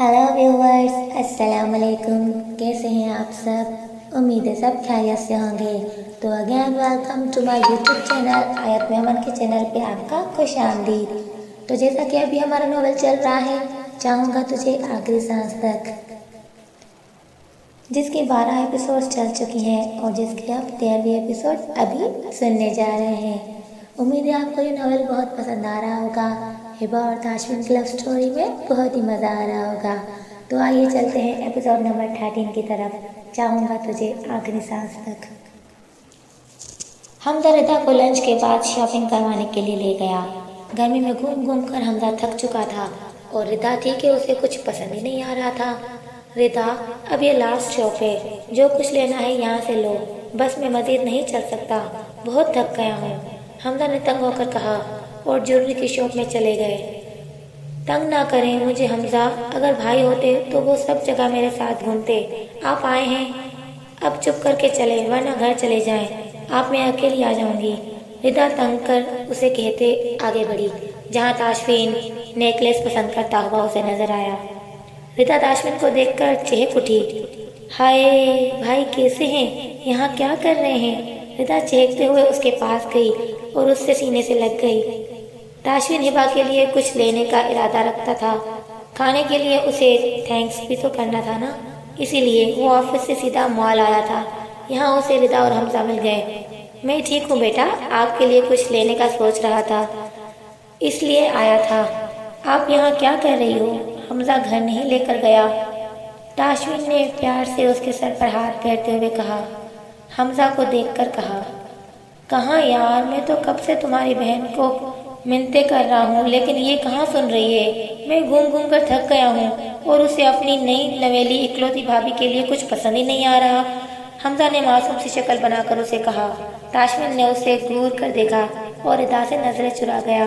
Hello viewers, अस्सलाम वालेकुम। कैसे हैं आप सब? उम्मीद है सब खैरियत से होंगे। तो again welcome to my YouTube channel Ayat Memon के चैनल पे आपका खुश आमदीद। तो जैसा कि अभी हमारा नोवेल चल रहा है चाहूँगा तुझे आखिरी सांस तक, जिसके 12 एपिसोड्स चल चुकी हैं और जिसके अब 13वीं एपिसोड अभी सुनने जा रहे हैं। उम्मीद है आपको ये नॉवेल बहुत पसंद आ रहा होगा। हिबा और ताशविन की लव स्टोरी में बहुत ही मज़ा आ रहा होगा। तो आइए चलते हैं एपिसोड नंबर 13 की तरफ, चाहूँगा तुझे आखिरी सांस तक। हमजा रिदा को लंच के बाद शॉपिंग करवाने के लिए ले गया। गर्मी में घूम घूम कर हमजा थक चुका था और रिदा थी कि उसे कुछ पसंद ही नहीं आ रहा था। रिदा, अब ये लास्ट शॉप है, जो कुछ लेना है यहाँ से लो, बस मैं मज़ीद नहीं चल सकता, बहुत थक गया हूँ, हमजा ने तंग होकर कहा और ज्वेलरी की शॉप में चले गए। तंग ना करें मुझे हमजा, अगर भाई होते तो वो सब जगह मेरे साथ घूमते। आप आए हैं, अब चुप करके चले वरना घर चले जाएं। आप मैं अकेली आ जाऊंगी। रिदा तंग कर उसे कहते आगे बढ़ी, जहाँ ताशफीन नेकलेस पसंद करता हुआ उसे नजर आया। रिदा ताशफीन को देखकर चहक उठी। हाय भाई, कैसे हैं? यहाँ क्या कर रहे हैं? रिदा चहकते हुए उसके पास गई और उससे सीने से लग गई। ताशफीन हिबा के लिए कुछ लेने का इरादा रखता था। खाने के लिए उसे थैंक्स भी तो करना था ना, इसीलिए वो ऑफिस से सीधा मॉल आया था। यहाँ उसे रिदा और हमजा मिल गए। मैं ठीक हूँ बेटा, आपके लिए कुछ लेने का सोच रहा था, इसलिए आया था। आप यहाँ क्या कर रही हो? हमजा घर नहीं लेकर गया। ताशफीन ने प्यार से उसके सर पर हाथ फेरते हुए कहा। हमजा को देखकर कहा, कहाँ यार, मैं तो कब से तुम्हारी बहन को मिन्नतें कर रहा हूँ, लेकिन ये कहाँ सुन रही है। मैं घूम घूम कर थक गया हूँ और उसे अपनी नई नवेली इकलौती भाभी के लिए कुछ पसंद ही नहीं आ रहा। हमजा ने मासूम सी शक्ल बनाकर उसे कहा। ताशफीन ने उसे घूर कर देखा और रिदा से नजरें चुरा गया।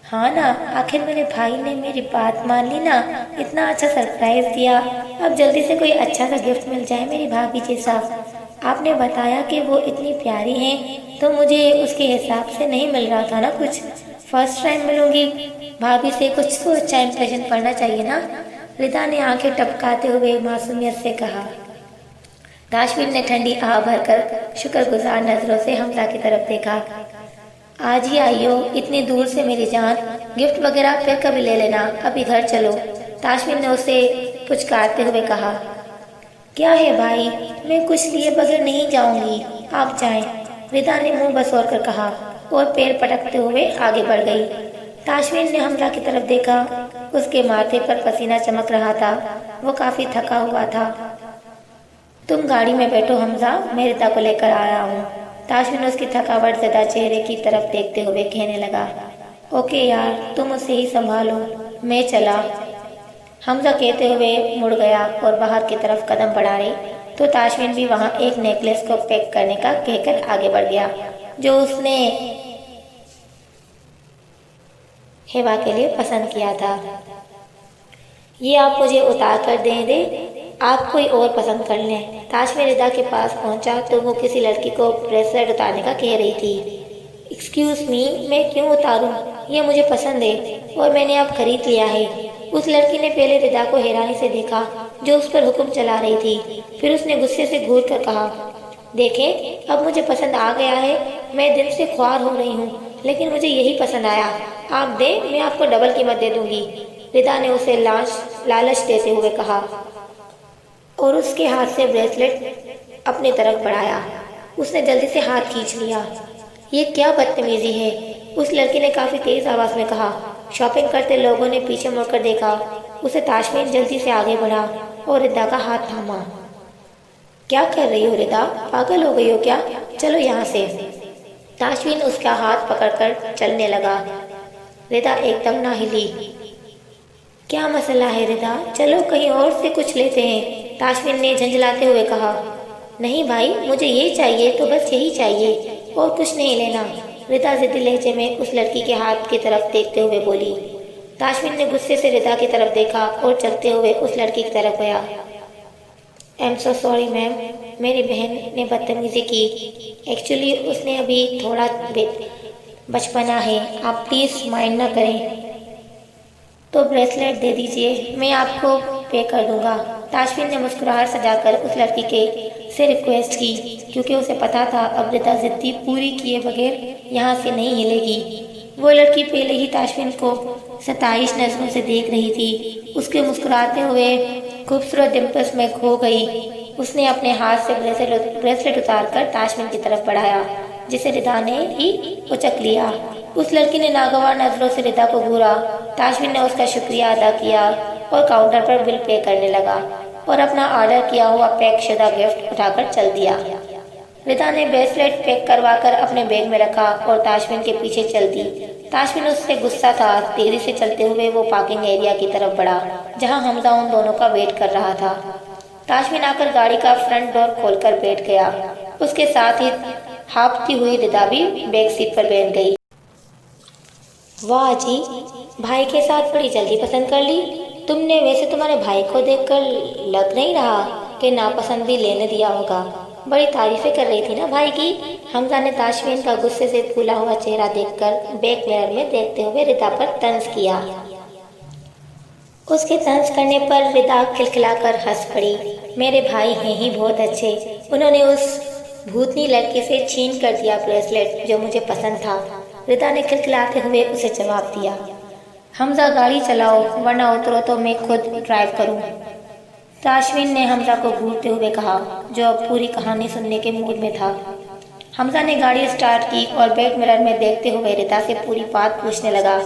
हाँ ना, आखिर मेरे भाई ने मेरी बात मान ली ना, इतना अच्छा सरप्राइज दिया। अब जल्दी से कोई अच्छा सा गिफ्ट मिल जाए मेरी भाभी जैसा। आपने बताया कि वो इतनी प्यारी हैं, तो मुझे उसके हिसाब से नहीं मिल रहा था ना कुछ। फर्स्ट टाइम मिलूंगी भाभी से, कुछ तो अच्छा इंप्रेशन पड़ना चाहिए ना। रिदा ने आंखें टपकाते हुए मासूमियत से कहा। ताशफीन ने ठंडी आह भरकर शुक्रगुजार नजरों से हमजा की तरफ देखा। आज ही आई हो इतनी दूर से मेरी जान, गिफ्ट वगैरह फिर कभी ले लेना, अभी घर चलो। ताशफीन ने उसे पुचकारते हुए कहा। क्या है भाई, मैं कुछ लिए बगैर नहीं जाऊंगी, आप जाएं। रिदा ने मुंह बसोर कर कहा और पैर पटकते हुए आगे बढ़ गई। ताशफीन ने हमजा की तरफ देखा, उसके माथे पर पसीना चमक रहा था, वो काफी थका हुआ था। तुम गाड़ी में बैठो हमजा, मैं रिदा को लेकर आया हूँ। ताशफीन उसकी थकावट ज़्यादा चेहरे की तरफ देखते हुए कहने लगा। ओके यार, तुम उसे ही संभालो, मैं चला। हमजा कहते हुए मुड़ गया और बाहर की तरफ कदम बढ़ा रही तो ताशफीन भी वहां एक नेकलेस को पैक करने का कहकर आगे बढ़ गया, जो उसने हिबा के लिए पसंद किया था। ये आप मुझे उतार कर दे, आप कोई और पसंद कर लें। ताशफीन रिदा के पास पहुंचा तो वो किसी लड़की को ब्रेसलेट उतारने का कह रही थी। एक्सक्यूज मी, मैं क्यों उतारूं? ये मुझे पसंद है और मैंने अब खरीद लिया है। उस लड़की ने पहले रिदा को हैरानी से देखा जो उस पर हुक्म चला रही थी, फिर उसने गुस्से से घूर कर कहा। देखें, अब मुझे पसंद आ गया है, मैं दिल से ख्वार हो रही हूँ, लेकिन मुझे यही पसंद आया। आप दे, मैं आपको डबल कीमत दे दूंगी। रिदा ने उसे लालच देते हुए कहा और उसके हाथ से ब्रेसलेट अपनी तरफ बढ़ाया। उसने जल्दी से हाथ खींच लिया। ये क्या बदतमीजी है, उस लड़की ने काफी तेज आवाज में कहा। शॉपिंग करते लोगों ने पीछे मुड़कर देखा। उसे ताशफीन जल्दी से आगे बढ़ा और रिदा का हाथ थामा। क्या कर रही हो रिदा, पागल हो गई हो क्या? चलो यहाँ से। ताशफीन उसका हाथ पकड़कर चलने लगा। रिदा एकदम ना हिली। क्या मसला है रिदा, चलो कहीं और से कुछ लेते हैं, ताशफीन ने झंझलाते हुए कहा। नहीं भाई, मुझे ये चाहिए तो बस यही चाहिए और कुछ नहीं लेना, रिदा जिद्दी लहजे में उस लड़की के हाथ की तरफ देखते हुए बोली। ताशफीन ने गुस्से से रिदा की तरफ देखा और चलते हुए उस लड़की की तरफ गया। I am so sorry ma'am, मेरी बहन ने बदतमीजी की। एक्चुअली उसने अभी थोड़ा बचपना है, आप प्लीज़ माइंड ना करें। तो ब्रेसलेट दे दीजिए, मैं आपको पे कर दूंगा। ताशफीन ने मुस्कुराहट सजाकर उस लड़की के से रिक्वेस्ट की, क्योंकि उसे पता था अब रिदा जिद्दी पूरी किए बगैर यहाँ से नहीं हिलेगी। वो लड़की पहले ही ताशफीन को 27 नजरों से देख रही थी। उसके मुस्कुराते हुए खूबसूरत डिम्पल्स में खो गई। उसने अपने हाथ से ब्रेसलेट उतार कर ताशफीन की तरफ बढ़ाया, जिसे रिदा ने भी उचक लिया। उस लड़की ने नागवार नजरों से रिदा को घूरा। ताशफीन ने उसका शुक्रिया अदा किया और काउंटर पर बिल पे करने लगा और अपना ऑर्डर किया हुआ पैक शुदा गिफ्ट उठाकर चल दिया। रिदा ने ब्रेसलेट पैक करवाकर अपने बैग में रखा और ताशफीन के पीछे चल दी। ताशफीन उससे गुस्सा था। तेजी से चलते हुए वो पार्किंग एरिया की तरफ बढ़ा, जहां हमजा उन दोनों का वेट कर रहा था। ताशफीन आकर गाड़ी का फ्रंट डोर खोलकर बैठ गया। उसके साथ ही हाँफती हुई रिदा भी बैक सीट पर बैठ गई। वाह जी, भाई के साथ बड़ी जल्दी पसंद कर ली तुमने। वैसे तुम्हारे भाई को देखकर लग नहीं रहा कि नापसंद भी लेने दिया होगा। बड़ी तारीफें कर रही थी ना भाई की। हमजा ने ताशफीन का गुस्से से फूला हुआ चेहरा देखकर बैक मिरर में देखते हुए रिदा पर तंज किया। उसके तंज करने पर रिदा खिलखिलाकर हंस पड़ी। मेरे भाई हैं ही बहुत अच्छे। उन्होंने उस भूतनी लड़की से छीन कर दिया ब्रेसलेट जो मुझे पसंद था। रिदा ने खिलखिलाते हुए उसे जवाब दिया। हमजा गाड़ी चलाओ, वरना उतरो तो मैं खुद ड्राइव करूं। ताशफीन ने हमजा को घूरते हुए कहा, जो अब पूरी कहानी सुनने के मूड में था। हमजा ने गाड़ी स्टार्ट की और बैक मिरर में देखते हुए रिदा से पूरी बात पूछने लगा।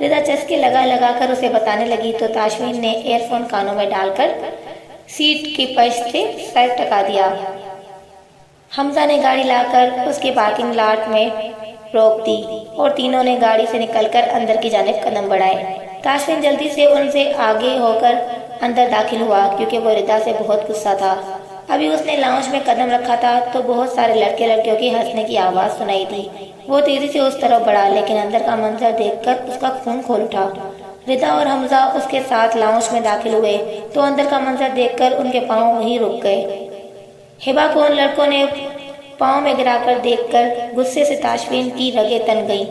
रिदा चस्के लगा कर उसे बताने लगी तो ताशफीन ने एयरफोन कानों में डालकर सीट की पर्च से सर टका दिया। हमजा ने गाड़ी लाकर उसके पार्किंग लॉट में रोक दी और तीनों ने गाड़ी से निकलकर अंदर की जानिब कदम बढ़ाए। ताशफीन जल्दी से उनसे आगे होकर अंदर दाखिल हुआ, क्योंकि वो रिदा से बहुत गुस्सा था। अभी उसने लाउंज में कदम रखा था तो बहुत सारे लड़के लड़कियों की हंसने की आवाज़ सुनाई दी। वो तेजी से उस तरफ बढ़ा, लेकिन अंदर का मंजर देखकर उसका खून खोल उठा। रिदा और हमजा उसके साथ लाउंज में दाखिल हुए तो अंदर का मंजर देखकर उनके पाँव वहीं रुक गए। हिबा को उन लड़कों ने पाँव में गिराकर देखकर गुस्से से ताशफीन की रगें तन गईं।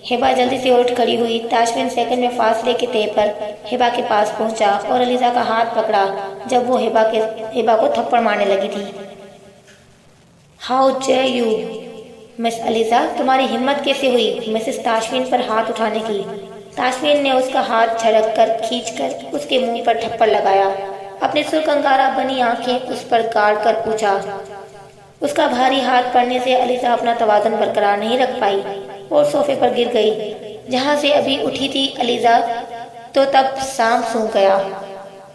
हिबा जल्दी से उठ खड़ी हुई। ताशफीन सेकंड में फासले के तय पर हिबा के पास पहुंचा और अलीजा का हाथ पकड़ा जब वो हिबा को थप्पड़ मारने लगी थी। How dare you miss Aliza, तुम्हारी हिम्मत कैसे हुई मिसेस ताशफीन पर हाथ उठाने की। ताशफीन ने उसका हाथ झड़क कर खींचकर उसके मुंह पर थप्पड़ लगाया। अपने सुरकंगारा बनी आंखें उस पर गाड़ कर पूछा। उसका भारी हाथ पड़ने से अलीजा अपना तवाज़ुन बरकरार नहीं रख पाई और सोफे पर गिर गई। जहां से अभी उठी थी अलीजा तो तब सांप सूंघ गया।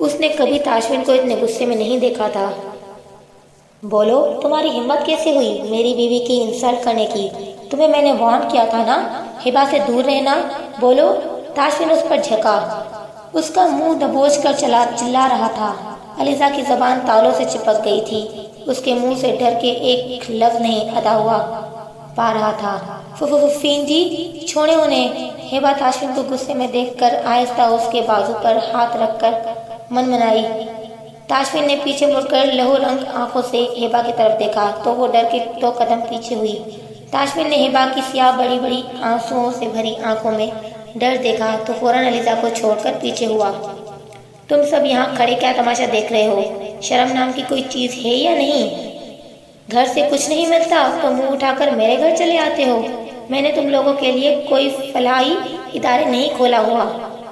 उसने कभी ताशफीन को इतने गुस्से में नहीं देखा था। बोलो, तुम्हारी हिम्मत कैसे हुई मेरी बीवी की इंसल्ट करने की। तुम्हें मैंने वार्न किया था ना, हिबा से दूर रहना। बोलो। ताशफीन उस पर झका। उसका मुंह दबोच कर चिल्ला रहा था। अलीजा की जबान तालों से चिपक गई थी। उसके मुंह से डर के एक लफ्ज नहीं अदा हुआ पा रहा था। फुफुफीन जी, छोड़े उन्हें। हिबा ताशफीन को गुस्से में देखकर आहिस्ता उसके बाजू पर हाथ रखकर मनमनाई। ताशफीन ने पीछे मुड़कर लहू रंग आंखों से हिबा की तरफ देखा तो वो डर के 2 कदम पीछे हुई। ताशफीन ने हिबा की स्याह बड़ी बड़ी आंसुओं से भरी आंखों में डर देखा तो फौरन अलीजा को छोड़कर पीछे हुआ। तुम सब यहाँ खड़े क्या तमाशा देख रहे हो? शर्म नाम की कोई चीज़ है या नहीं? घर से कुछ नहीं मिलता तो मुंह उठाकर मेरे घर चले आते हो। मैंने तुम लोगों के लिए कोई फलाही इदारे नहीं खोला हुआ।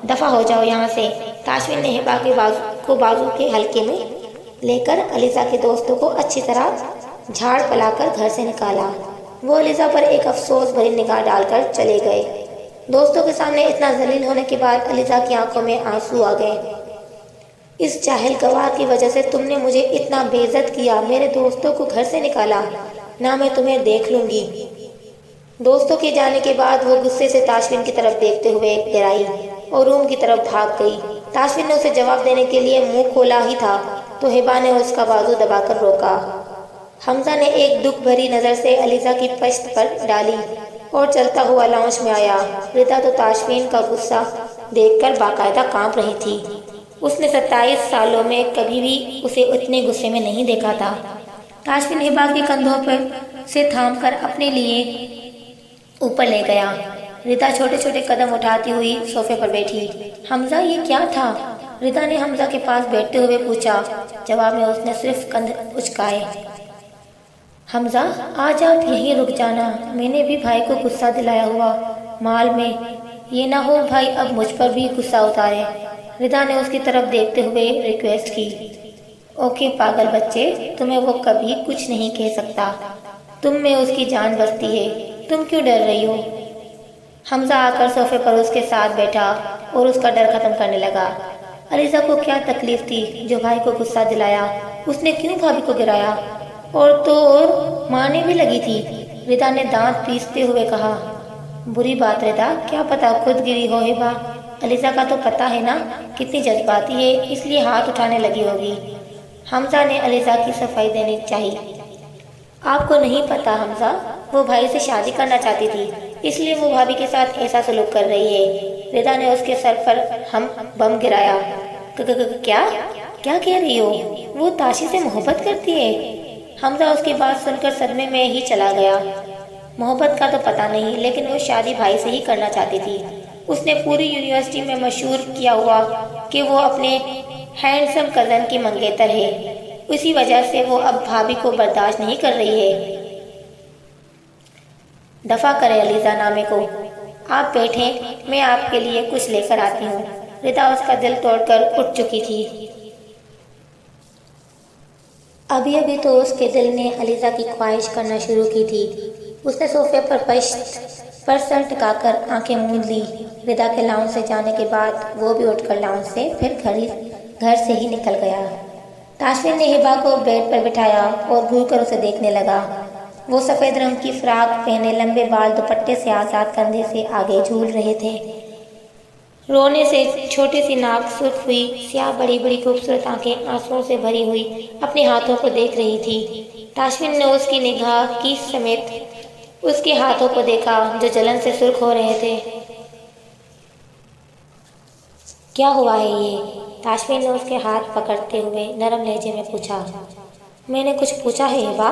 दफा हो जाओ यहाँ से। ताशफीन ने हिबा के बाजू के हल्के में लेकर अलीजा के दोस्तों को अच्छी तरह झाड़ पलाकर घर से निकाला। वो अलीजा पर एक अफसोस भरी निगाह डालकर चले गए। दोस्तों के सामने इतना जलील होने के बाद अलीजा की आंखों में आंसू आ गए। इस जाहिल गवार की वजह से तुमने मुझे इतना बेइज्जत किया, मेरे दोस्तों को घर से निकाला। ना मैं तुम्हें देख लूंगी। दोस्तों के जाने के बाद वो गुस्से से ताशफीन की तरफ देखते हुए गिराई और रूम की तरफ भाग गई। ताशफीन ने उसे जवाब देने के लिए मुंह खोला ही था तो हिबा ने उसका बाजू दबाकर रोका। हमजा ने एक दुख भरी नज़र से अलीजा की पश्त पर डाली और चलता हुआ लाउंज में आया। रिदा तो ताशफीन का गुस्सा देखकर बाकायदा कांप रही थी। उसने 27 सालों में कभी भी उसे उतने गुस्से में नहीं देखा था। ताशफीन हिबा के कंधों पर से थामकर अपने लिए ऊपर ले गया रिदा छोटे छोटे कदम उठाती हुई सोफे पर बैठी। हमजा, ये क्या था? रिदा ने हमजा के पास बैठते हुए पूछा। जवाब में उसने सिर्फ कंध उचकाए। हमजा, आज आप यहीं रुक जाना, मैंने भी भाई को गुस्सा दिलाया हुआ माल में। ये ना हो भाई अब मुझ पर भी गुस्सा उतारे। रिदा ने उसकी तरफ देखते हुए रिक्वेस्ट की। ओके पागल बच्चे, तुम्हें वो कभी कुछ नहीं कह सकता। तुम में उसकी जान बसती है, तुम क्यों डर रही हो? हमजा आकर सोफे पर उसके साथ बैठा और उसका डर खत्म करने लगा। अलीजा को क्या तकलीफ थी जो भाई को गुस्सा दिलाया? उसने क्यों भाभी को गिराया? और तो और मारने भी लगी थी। रिदा ने दांत पीसते हुए कहा। बुरी बात रिदा, क्या पता खुद गिरी हो हिबा। अलीजा का तो पता है ना कितनी जज्बाती है, इसलिए हाथ उठाने लगी होगी। हमजा ने अलीजा की सफाई देनी चाहिए। आपको नहीं पता हमजा, वो भाई से शादी करना चाहती थी, इसलिए वो भाभी के साथ ऐसा सलूक कर रही है। रिदा ने उसके सर पर हम बम गिराया। क्या क्या कह रही हो? वो ताशी से मोहब्बत करती है? हमजा उसकी बात सुनकर सदमे में ही चला गया। मोहब्बत का तो पता नहीं, लेकिन वो शादी भाई से ही करना चाहती थी। उसने पूरी यूनिवर्सिटी में मशहूर किया हुआ कि वो अपने हैंडसम कज़न की मंगेतर है। उसी वजह से वो अब भाभी को बर्दाश्त नहीं कर रही है। दफा करें अलीजा नामे को। आप बैठें, मैं आपके लिए कुछ लेकर आती हूँ। रिदा उसका दिल तोड़कर उठ चुकी थी। अभी अभी तो उसके दिल ने अलीजा की ख्वाहिश करना शुरू की थी। उसने सोफे पर पर सर टिकाकर आंखें मूंद ली। रिदा के लाउंज से जाने के बाद वो भी उठकर लाउंज से फिर घर से ही निकल गया। ताशविन ने हिबा को बेड पर बिठाया और घूरकर उसे देखने लगा। वो सफ़ेद रंग की फ्राक पहने लंबे बाल दुपट्टे से आज़ाद कंधे से आगे झूल रहे थे। रोने से छोटी सी नाक सुर्ख हुई, स्याह बड़ी बड़ी खूबसूरत आंखें आंसुओं से भरी हुई अपने हाथों को देख रही थी। ताशविन ने उसकी निगाह की समेत उसके हाथों को देखा जो जलन से सुर्ख हो रहे थे। क्या हुआ है ये? ताशविन ने उसके हाथ पकड़ते हुए नरम लहजे में पूछा। मैंने कुछ पूछा है हिबा?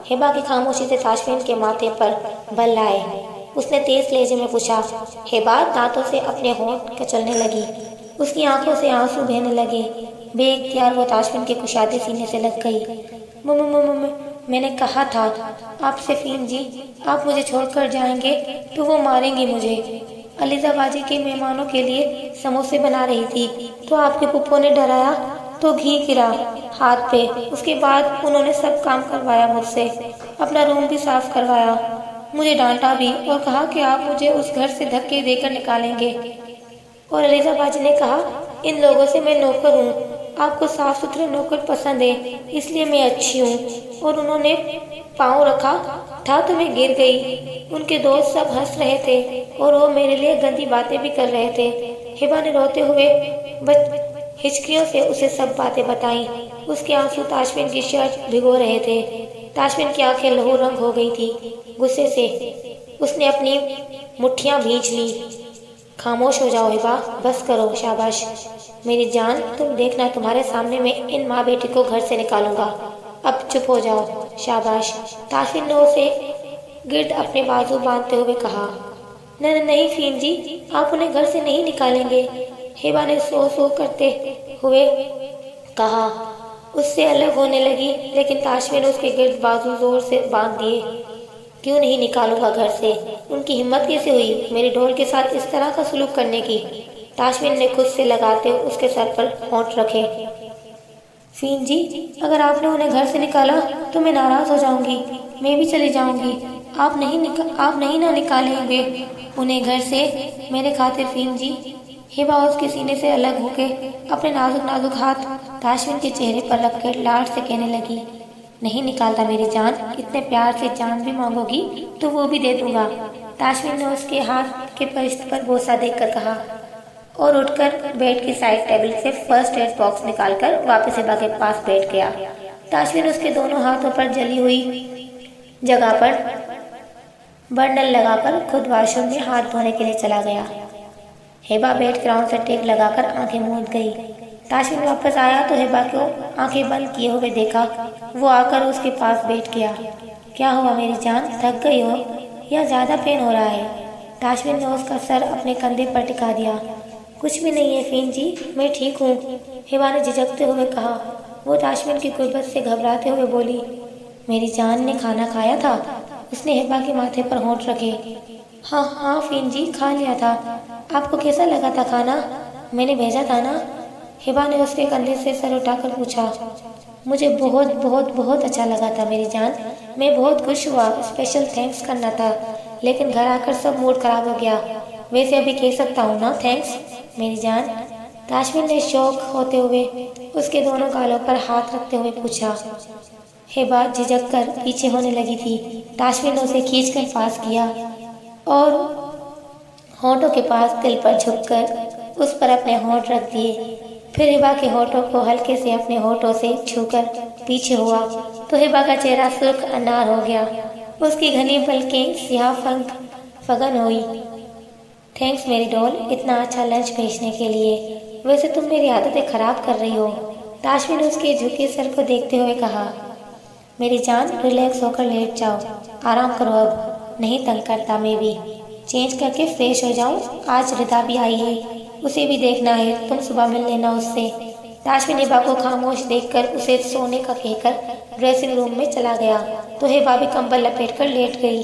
हिबा की खामोशी से ताशविन के माथे पर बल आए। उसने तेज लहजे में पूछा। हिबा दांतों से अपने होंठ कचलने लगी। उसकी आंखों से आंसू बहने लगे। बेइख्तियार वो ताशविन के कुशादे सीने से लग गई। मैंने कहा था आपसे फ़ीम जी, आप मुझे छोड़कर जाएंगे तो वो मारेंगे मुझे। अलीजा बाजी के मेहमानों के लिए समोसे बना रही थी तो आपके पुप्पो ने डराया तो घी गिरा हाथ पे। उसके बाद उन्होंने सब काम करवाया मुझसे, अपना रूम भी साफ करवाया। मुझे डांटा भी और कहा कि आप मुझे उस घर से धक्के देकर निकालेंगे। और अलीजा बाजी ने कहा, इन लोगों से मैं नौकर हूँ, आपको साफ सुथरे नौकर पसंद है, इसलिए मैं अच्छी हूँ। और उन्होंने पाँव रखा था तो मैं गिर गई। उनके दोस्त सब हंस रहे थे और वो मेरे लिए गंदी बातें भी कर रहे थे। हिबा ने रोते हुए हिचकियों से उसे सब बातें बताई। उसके आंसू ताशविन की शर्ट भिगो रहे थे। ताशविन की आंखें लहू रंग हो गई थी गुस्से से। उसने अपनी मुट्ठियां भींच ली। खामोश हो जाओ हिबा, बस करो, शाबाश मेरी जान। तुम देखना, तुम्हारे सामने मैं इन माँ बेटी को घर से निकालूंगा। अब चुप हो जाओ, शाबाश। ताशविन ने उसे गिर्द अपने बाजू बांधते हुए कहा। नहीं फ़ीम जी, आप उन्हें घर से नहीं निकालेंगे। हिबा ने सो करते हुए कहा। उससे अलग होने लगी, लेकिन ताशविन उसके गिर्द बाजू जोर से बांध दिए। क्यों नहीं निकालूंगा घर से? उनकी हिम्मत कैसे हुई मेरी ढोल के साथ इस तरह का सलूक करने की? ताशविन ने खुद से लगाते उसके सर पर होंठ रखे। फ़ीम जी, अगर आपने उन्हें घर से निकाला तो मैं नाराज़ हो जाऊंगी, मैं भी चली जाऊंगी। आप नहीं ना निकालेंगे उन्हें घर से मेरे खातिर फ़ीम जी। हिबा उसके सीने से अलग होकर अपने नाजुक नाजुक हाथ ताशविन के चेहरे पर रखकर लाड से कहने लगी। नहीं निकालता मेरी जान, इतने प्यार से जान भी मांगोगी तो वो भी दे दूंगा। ताशविन ने उसके हाथ के पृष्ठ पर बोसा देकर कहा और उठकर बेड की साइड टेबल से फर्स्ट एड बॉक्स निकालकर वापस हिबा के पास बैठ गया। ताशविन उसके दोनों हाथों पर जली हुई जगह पर बंडल लगाकर खुद वॉशरूम में हाथ धोने के लिए चला गया। हिबा बेड ग्राउंड से टेप लगाकर आंखें मूंद गई। ताशविन वापस आया तो हिबा को आंखें बंद किए हुए देखा। वो आकर उसके पास बैठ गया। क्या हुआ मेरी जान, थक गई हो या ज़्यादा पेन हो रहा है? ताशविन ने उसका सर अपने कंधे पर टिका दिया। कुछ भी नहीं है फ़िन जी, मैं ठीक हूँ, हिबा ने झिझकते हुए कहा। वो ताशविन की गुर्बत से घबराते हुए बोली, मेरी जान ने खाना खाया था? उसने हिबा के माथे पर होंठ रखे। हाँ हाँ फ़िन जी, खा लिया था। आपको कैसा लगा था खाना? मैंने भेजा था ना? हिबा ने उसके कंधे से सर उठाकर पूछा। मुझे बहुत बहुत बहुत अच्छा लगा था मेरी जान, मैं बहुत खुश हुआ। स्पेशल थैंक्स करना था, लेकिन घर आकर सब मूड खराब हो गया। वैसे अभी कह सकता हूँ ना थैंक्स मेरी जान? ताशविन ने शौक होते हुए उसके दोनों गालों पर हाथ रखते हुए पूछा। हिबा झिझक कर पीछे होने लगी थी। ताशविन ने उसे खींचकर पास किया और होंठों के पास दिल पर झुककर उस पर अपने होंठ रख दिए। फिर हिबा के होंठों को हल्के से अपने होंठों से छूकर पीछे हुआ तो हिबा का चेहरा सुर्ख अनार हो गया। उसकी घनी पलकें स्याह फगन हुई। थैंक्स मेरी डॉल, इतना अच्छा लंच भेजने के लिए। वैसे तुम मेरी आदतें खराब कर रही हो, ताशविन ने उसके झुके सर को देखते हुए कहा। मेरी जान, रिलैक्स होकर लेट जाओ, आराम करो, अब नहीं तंग करता। मैं भी चेंज करके फ्रेश हो जाऊं। आज रिदा भी आई है, उसे भी देखना है, तुम सुबह मिल लेना उससे। ताशविन हिबा को खामोश देखकर उसे सोने का कहकर ड्रेसिंग रूम में चला गया तो हिबा भी कंबल लपेटकर लेट गई।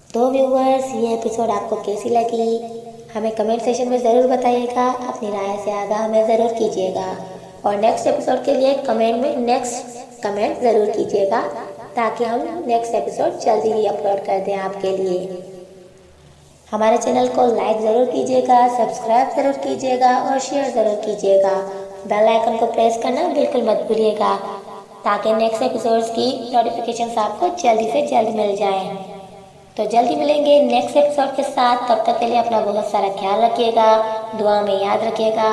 तो व्यूवर्स, ये एपिसोड आपको कैसी लगी हमें कमेंट सेशन में ज़रूर बताइएगा। अपनी राय से आगाह हमें ज़रूर कीजिएगा और नेक्स्ट एपिसोड के लिए कमेंट में नेक्स्ट कमेंट ज़रूर कीजिएगा ताकि हम नेक्स्ट एपिसोड जल्दी ही अपलोड कर दें आपके लिए। हमारे चैनल को लाइक ज़रूर कीजिएगा, सब्सक्राइब ज़रूर कीजिएगा और शेयर ज़रूर कीजिएगा। बेल आइकन को प्रेस करना बिल्कुल मत भूलिएगा ताकि नेक्स्ट एपिसोड्स की नोटिफिकेशंस आपको जल्दी से जल्द मिल जाएं। तो जल्दी मिलेंगे नेक्स्ट एपिसोड के साथ। तब तक के लिए अपना बहुत सारा ख्याल रखिएगा, दुआ में याद रखिएगा।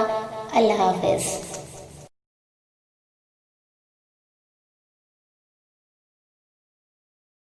अल्लाह हाफिज़।